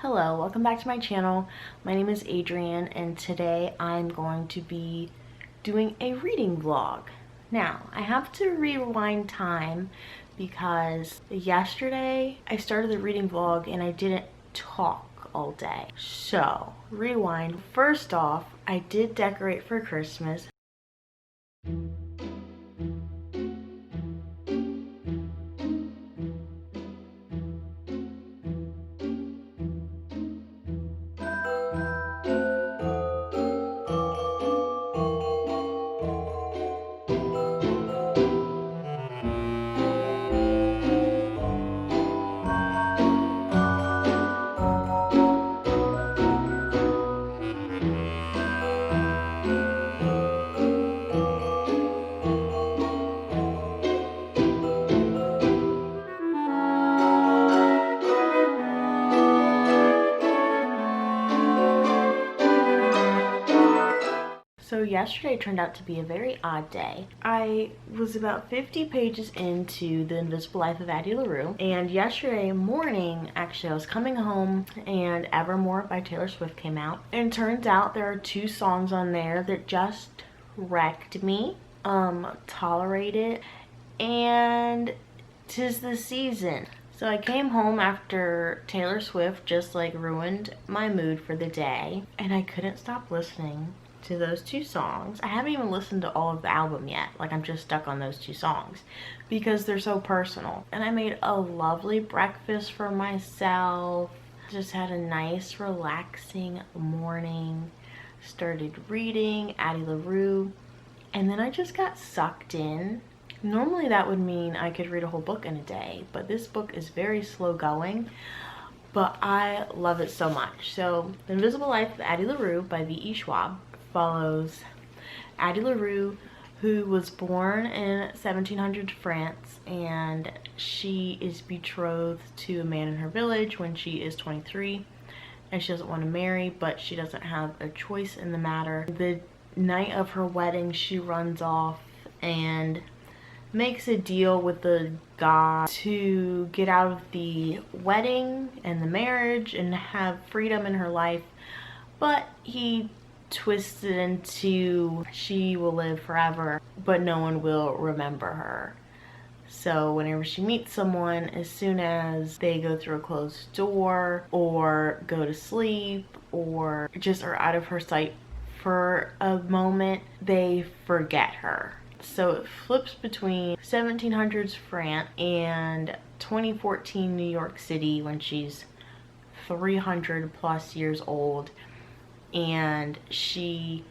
Hello, welcome back to my channel. My name is Adrienne and today I'm going to be doing a reading vlog. Now, I have to rewind time because yesterday I started the reading vlog and I didn't talk all day. So, rewind. First off, I did decorate for Christmas. So yesterday turned out to be a very odd day. I was about 50 pages into The Invisible Life of Addie Larue, and yesterday morning, actually, I was coming home and Evermore by Taylor Swift came out, and it turns out there are two songs on there that just wrecked me. Tolerate It and 'Tis the Season. So I came home after Taylor Swift just like ruined my mood for the day, and I couldn't stop listening to those two songs. I haven't even listened to all of the album yet. Like, I'm just stuck on those two songs because they're so personal. And I made a lovely breakfast for myself. Just had a nice relaxing morning. Started reading Addie Larue, and then I just got sucked in. Normally that would mean I could read a whole book in a day, but this book is very slow going, but I love it so much. So The Invisible Life of Addie Larue by V.E. Schwab follows Addie Larue, who was born in 1700 France, and she is betrothed to a man in her village when she is 23, and she doesn't want to marry, but she doesn't have a choice in the matter. The night of her wedding, she runs off and makes a deal with the god to get out of the wedding and the marriage and have freedom in her life, but he twists it into she will live forever, but no one will remember her. So whenever she meets someone, as soon as they go through a closed door or go to sleep or just are out of her sight for a moment, they forget her. So it flips between 1700s France and 2014 New York City when she's 300 plus years old, and she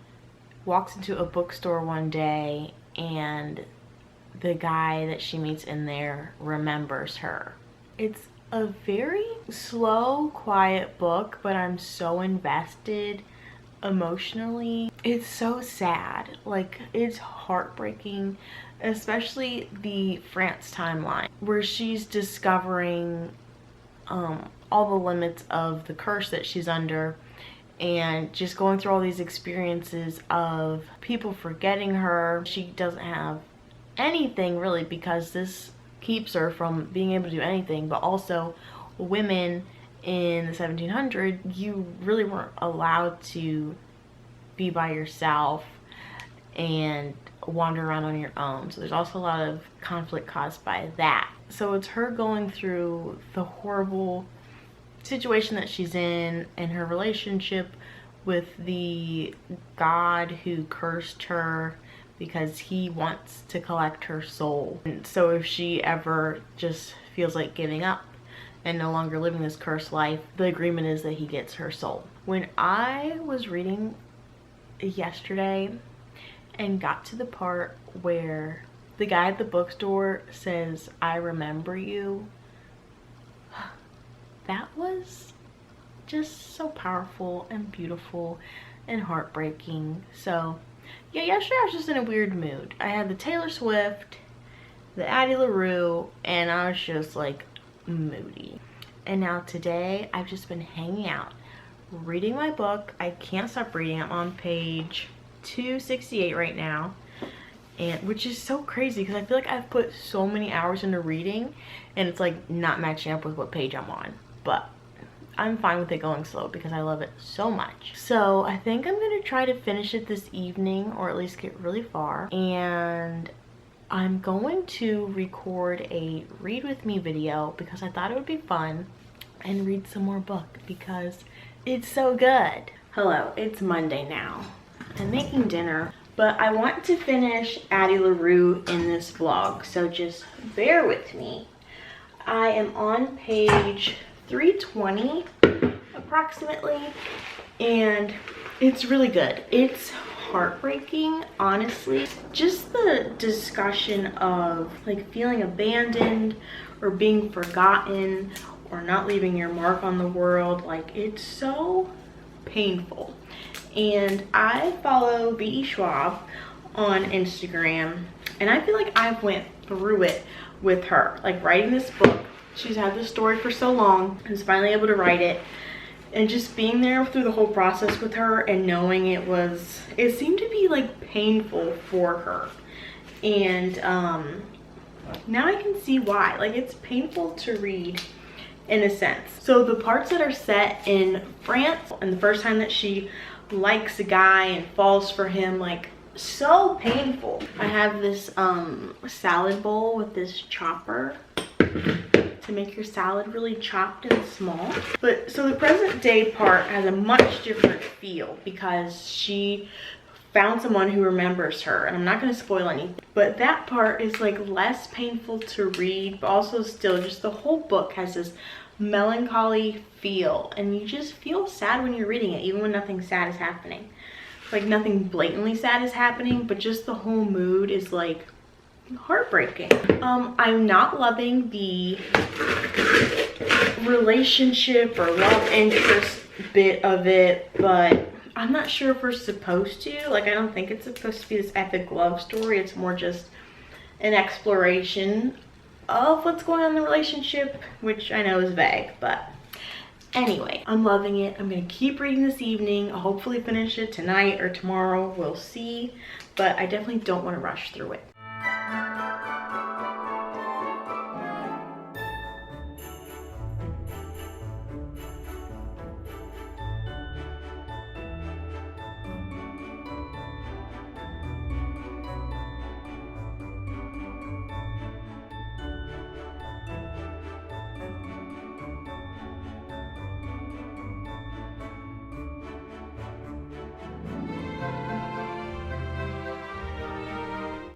walks into a bookstore one day and the guy that she meets in there remembers her. It's a very slow, quiet book, but I'm so invested emotionally. It's so sad. Like, it's heartbreaking, especially the France timeline where she's discovering all the limits of the curse that she's under, and just going through all these experiences of people forgetting her. She doesn't have anything really because this keeps her from being able to do anything, but also women in the 1700s, you really weren't allowed to be by yourself and wander around on your own. So there's also a lot of conflict caused by that. So it's her going through the horrible situation that she's in and her relationship with the god who cursed her because he wants to collect her soul. And so if she ever just feels like giving up and no longer living this cursed life, the agreement is that he gets her soul. When I was reading yesterday and got to the part where the guy at the bookstore says, "I remember you," that was just so powerful and beautiful and heartbreaking. So yeah, yesterday I was just in a weird mood. I had the Taylor Swift, the Addie Larue, and I was just like moody. And now today I've just been hanging out, reading my book. I can't stop reading. I'm on page 268 right now, and which is so crazy because I feel like I've put so many hours into reading and it's like not matching up with what page I'm on. But I'm fine with it going slow because I love it so much. So I think I'm gonna try to finish it this evening, or at least get really far. And I'm going to record a read with me video because I thought it would be fun, and read some more book because it's so good. Hello, it's Monday now. I'm making dinner, but I want to finish Addie Larue in this vlog, so just bear with me. I am on page 320 approximately, and it's really good. It's heartbreaking, honestly. Just the discussion of like feeling abandoned or being forgotten or not leaving your mark on the world, like it's so painful. And I follow V.E. Schwab on Instagram, and I feel like I've went through it with her, like writing this book. She's had this story for so long and is finally able to write it, and just being there through the whole process with her and knowing it seemed to be like painful for her. And now I can see why. Like, it's painful to read in a sense. So the parts that are set in France and the first time that she likes a guy and falls for him, like, so painful. I have this salad bowl with this chopper to make your salad really chopped and small. But so the present day part has a much different feel because she found someone who remembers her, and I'm not going to spoil anything, but that part is like less painful to read, but also still just the whole book has this melancholy feel, and you just feel sad when you're reading it, even when nothing sad is happening. Like, nothing blatantly sad is happening, but just the whole mood is like heartbreaking. I'm not loving the relationship or love interest bit of it, but I'm not sure if we're supposed to. Like, I don't think it's supposed to be this epic love story. It's more just an exploration of what's going on in the relationship, which I know is vague, but anyway, I'm loving it. I'm gonna keep reading this evening. I'll hopefully finish it tonight or tomorrow. We'll see, but I definitely don't want to rush through it.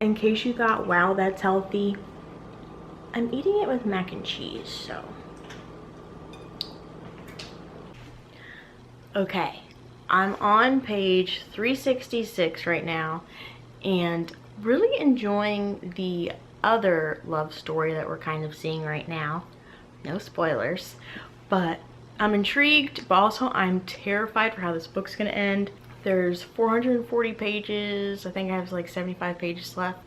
In case you thought, wow, that's healthy, I'm eating it with mac and cheese, so. Okay, I'm on page 366 right now, and really enjoying the other love story that we're kind of seeing right now. No spoilers, but I'm intrigued, but also I'm terrified for how this book's gonna end. There's 440 pages. I think I have like 75 pages left.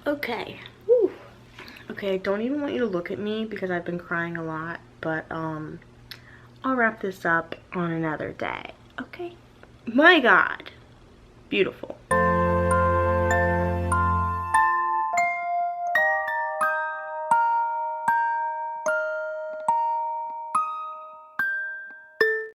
Okay. Whew. Okay, I don't even want you to look at me because I've been crying a lot, but I'll wrap this up on another day. Okay? My God. Beautiful.